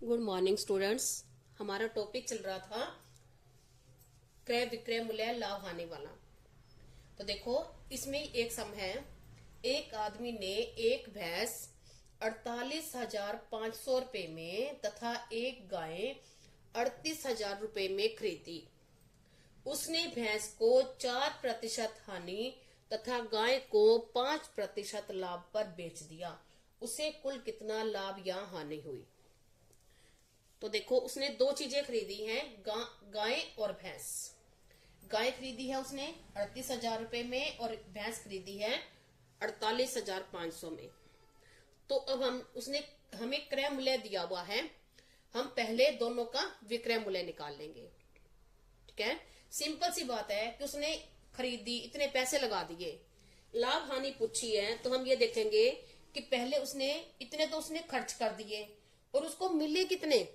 Good morning students. हमारा topic चल रहा था क्रय विक्रय मूल्य लाभ हानि वाला। तो देखो इसमें एक सम है, एक आदमी ने एक भैंस 48,500 रुपए में तथा एक गाय 38,000 रुपए में खरीदी। उसने भैंस को 4% हानि तथा गाय को 5% लाभ पर बेच दिया। उसे कुल कितना लाभ या हानि हुई? तो देखो उसने दो चीजें खरीदी हैं, गाय और भैंस। गाय खरीदी है उसने 38,000 रुपए में और भैंस खरीदी है 48,500 में। तो अब हमें क्रय मूल्य दिया हुआ है, हम पहले दोनों का विक्रय मूल्य निकाल लेंगे। ठीक है, सिंपल सी बात है कि उसने खरीदी, इतने पैसे लगा दिए, लाभ हानि पूछी है तो हम ये देखेंगे कि पहले उसने इतने तो उसने खर्च कर दिए और उसको मिले कितने,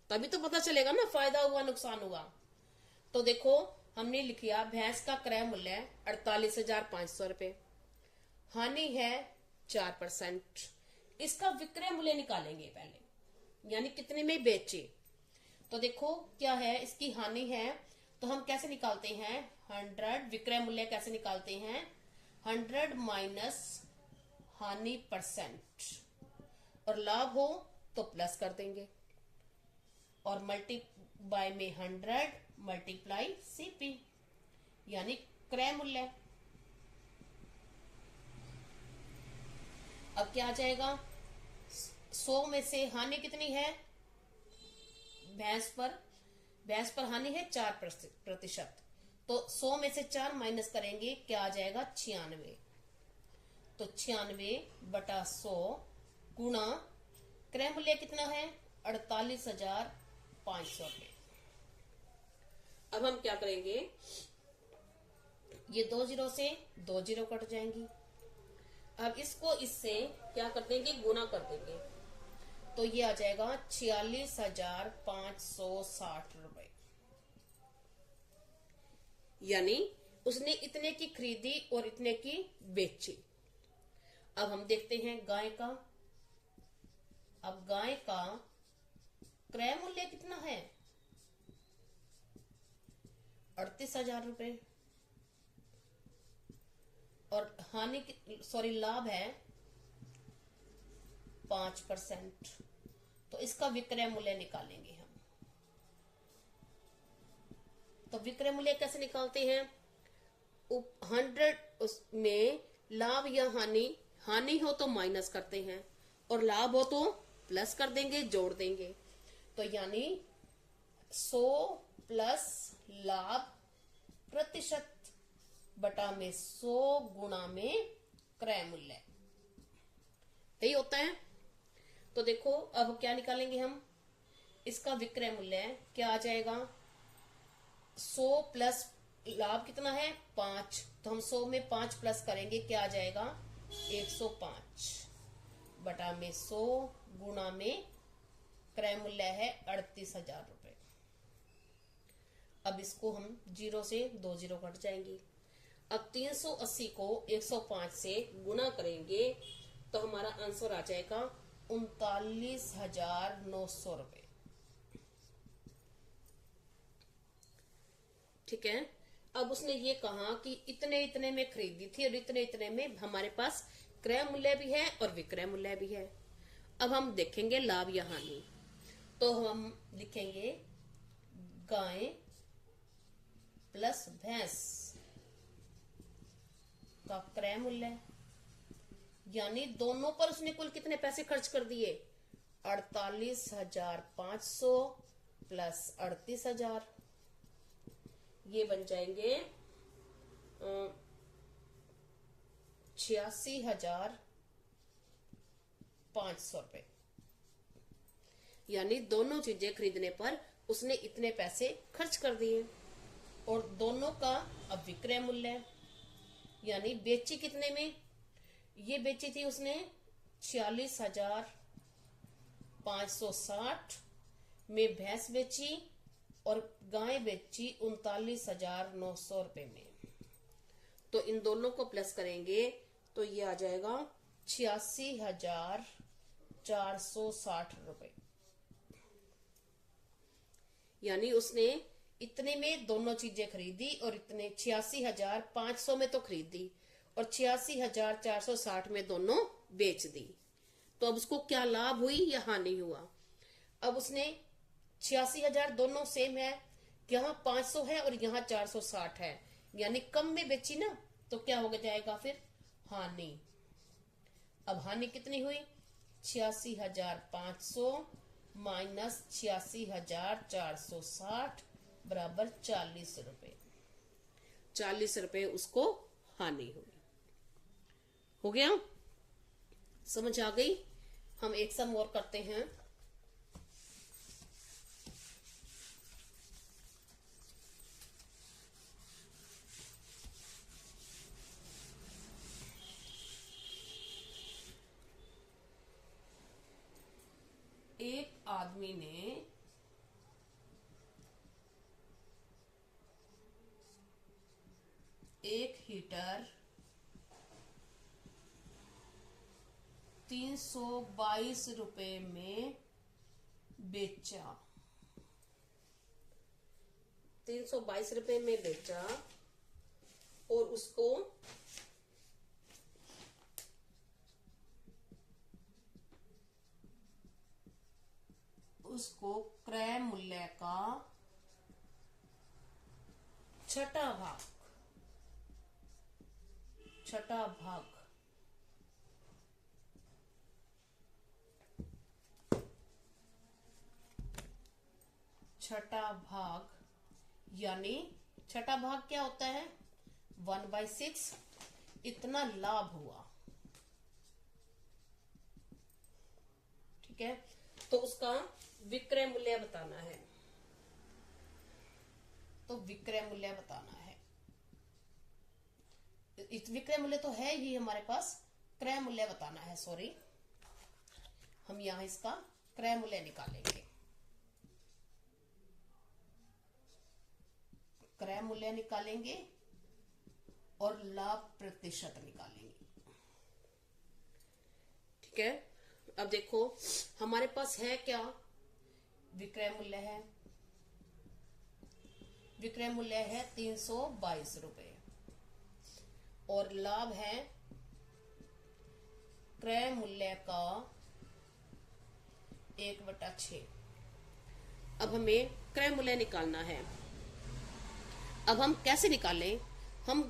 तभी तो पता चलेगा ना फायदा हुआ नुकसान हुआ। तो देखो हमने लिख लिया भैंस का क्रय मूल्य 48,500 रुपए, हानि है 4%। इसका विक्रय मूल्य निकालेंगे पहले, यानी कितने में बेचे। तो देखो क्या है, इसकी हानि है तो हम कैसे निकालते हैं 100। विक्रय मूल्य कैसे निकालते हैं 100 माइनस हानि %, और लाभ हो तो प्लस कर देंगे और मल्टीप्लाई में 100 मल्टीप्लाई सीपी यानी क्रय मूल्य। अब क्या आ जाएगा, 100 में से हानि कितनी है, भैंस पर हानि है 4%, तो 100 में से 4 माइनस करेंगे क्या आ जाएगा 96। तो 96/100 गुणा क्रय मूल्य कितना है 48,500 रुपए। अब हम क्या करेंगे, ये 2 जीरो से 2 जीरो कट जाएंगी। अब इसको इससे क्या कर देंगे, गुना कर देंगे, तो ये आ जाएगा 46,560 रुपए। यानी उसने इतने की खरीदी और इतने की बेची। अब हम देखते हैं गाय का। अब गाय का क्रय मूल्य कितना है 38,000 रुपए और लाभ है 5%। तो इसका विक्रय मूल्य निकालेंगे हम। तो विक्रय मूल्य कैसे निकालते हैं, 100 में लाभ या हानि हो तो माइनस करते हैं और लाभ हो तो प्लस कर देंगे, जोड़ देंगे। तो यानी 100 प्लस लाभ प्रतिशत बटा में 100 गुणा में क्रय मूल्य, यही होता है। तो देखो अब क्या निकालेंगे हम, इसका विक्रय मूल्य क्या आ जाएगा, 100 प्लस लाभ कितना है 5, तो हम 100 में 5 प्लस करेंगे क्या आ जाएगा 105 बटा में 100 गुणा में क्रय मूल्य है 38,000 रुपए। अब इसको हम 0 से 2 जीरो कट जाएंगी। अब 380 को 105 से गुना करेंगे तो हमारा आंसर आ जाएगा 39,900 रुपए। ठीक है, अब उसने ये कहा कि इतने इतने में खरीदी थी और इतने इतने में हमारे पास क्रय मूल्य भी है और विक्रय मूल्य भी है। अब हम देखेंगे लाभ या हानि। तो हम लिखेंगे गाय प्लस भैंस का क्रय मूल्य, यानी दोनों पर उसने कुल कितने पैसे खर्च कर दिए 48,500 प्लस 38,000, ये बन जाएंगे 86,500 रुपए। यानी दोनों चीजें खरीदने पर उसने इतने पैसे खर्च कर दिए और दोनों का अब विक्रय मूल्य, यानी बेची कितने में, ये बेची थी उसने 46,560 में भैंस बेची और गाय बेची 39,900 रुपए में। तो इन दोनों को प्लस करेंगे तो ये आ जाएगा 86,460 रुपए। यानी उसने इतने में दोनों चीजें खरीदी और इतने 86,500 में तो खरीदी और 86,460 में दोनों बेच दी। तो अब उसको क्या लाभ हुई या हानि हुआ? अब उसने 86,000 दोनों सेम है, यहाँ 500 है और यहाँ 460 है, यानी कम में बेची ना, तो क्या हो जाएगा फिर? हानि। अब हानि कितनी हुई? 86,500 माइनस 86,460 बराबर 40 रुपए। 40 रुपए उसको हानि हुई। हो गया? समझ आ गई? हम एक सम और करते हैं। एक आदमी ने एक हीटर 322 रुपए में बेचा। 322 रुपए में बेचा और उसको क्रय मूल्य का छठा भाग यानी छठा भाग क्या होता है? 1/6 इतना लाभ हुआ। ठीक है, तो उसका विक्रय मूल्य बताना है। तो विक्रय मूल्य बताना है। विक्रय मूल्य तो है ही हमारे पास, क्रय मूल्य बताना है। सॉरी, हम यहां इसका क्रय मूल्य निकालेंगे। क्रय मूल्य निकालेंगे और लाभ प्रतिशत निकालेंगे। ठीक है, अब देखो हमारे पास है क्या? विक्रय मूल्य है। विक्रय मूल्य है 322 रुपए और लाभ है क्रय मूल्य का 1/6। अब हमें क्रय मूल्य निकालना है। अब हम कैसे निकालें? हम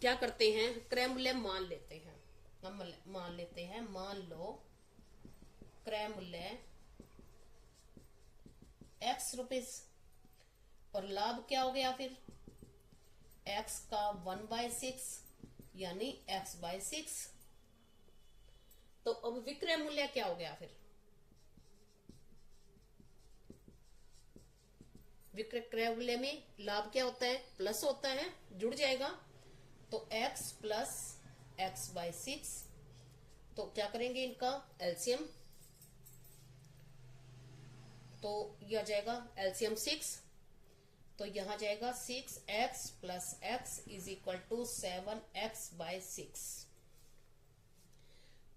क्या करते हैं, क्रय मूल्य मान लेते हैं। हम मान लेते हैं, मान लो क्रय मूल्य x रुपीज और लाभ क्या हो गया फिर? x का 1/6 यानी x/6। तो अब विक्रय मूल्य क्या हो गया फिर? विक्रय मूल्य में लाभ क्या होता है? प्लस होता है, जुड़ जाएगा। तो x प्लस x/6। तो क्या करेंगे इनका एलसीएम? तो यह जाएगा एलसीएम 6। तो यहां जाएगा 6x plus x is equal to 7x/6।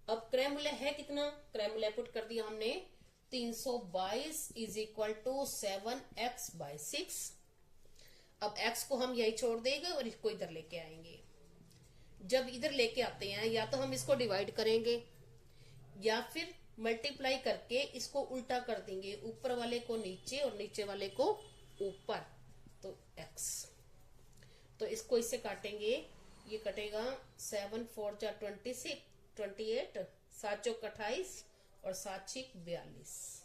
अब क्रय मूल्य है कितना? क्रय मूल्य पुट कर दिया हमने 322 इज इक्वल टू 7x/6। अब x को हम यही छोड़ देंगे और इसको इधर लेके आएंगे। जब इधर लेके आते हैं, या तो हम इसको डिवाइड करेंगे या फिर मल्टीप्लाई करके इसको उल्टा कर देंगे, ऊपर वाले को नीचे और नीचे वाले को ऊपर। तो x, तो इसको इससे काटेंगे, ये कटेगा 7 4 जा 26 28, 7 चौक 28 और 7 6 42।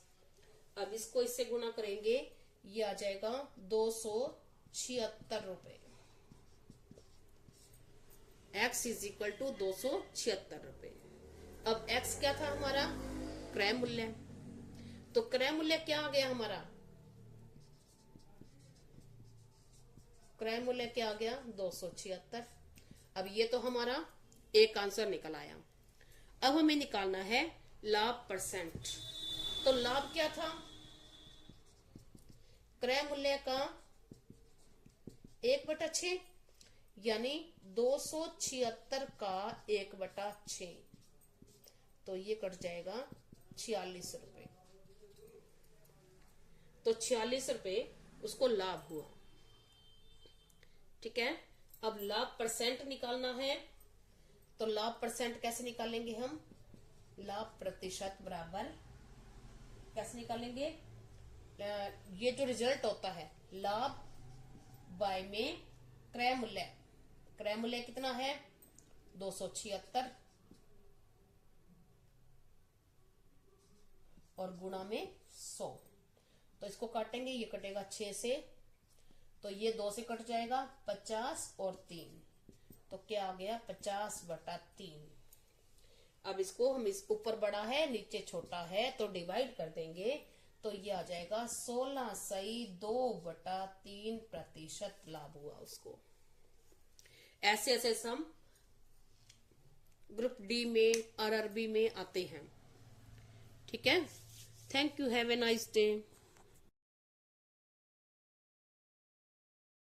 अब इसको इससे गुणा करेंगे, ये आ जाएगा 276 रुपए। x इज इक्वल टू 276 रुपए। अब x क्या था हमारा? क्रय मूल्य। तो क्रय मूल्य क्या आ गया हमारा? क्रय मूल्य क्या आ गया? 276। अब ये तो हमारा एक आंसर निकल आया। अब हमें निकालना है लाभ परसेंट। तो लाभ क्या था? क्रय मूल्य का 1/6 यानी 276 का 1/6। तो ये कट जाएगा 46 रुपए। तो 46 रुपए उसको लाभ हुआ। ठीक है, अब लाभ परसेंट निकालना है, तो लाभ परसेंट कैसे निकालेंगे हम? लाभ प्रतिशत बराबर कैसे निकालेंगे? ये जो रिजल्ट होता है लाभ बाय में क्रय मूल्य, क्रय मूल्य कितना है? 276 और गुणा में 100। तो इसको काटेंगे, ये कटेगा 6 से, तो ये 2 से कट जाएगा, 50 और 3, तो क्या आ गया? 50/3। अब इसको हम इस ऊपर बड़ा है नीचे छोटा है तो डिवाइड कर देंगे, तो ये आ जाएगा 16/2/3% लाभ हुआ उसको। ऐसे ऐसे सम ग्रुप डी में, आरआरबी में आते हैं। ठीक है, thank you, have a nice day.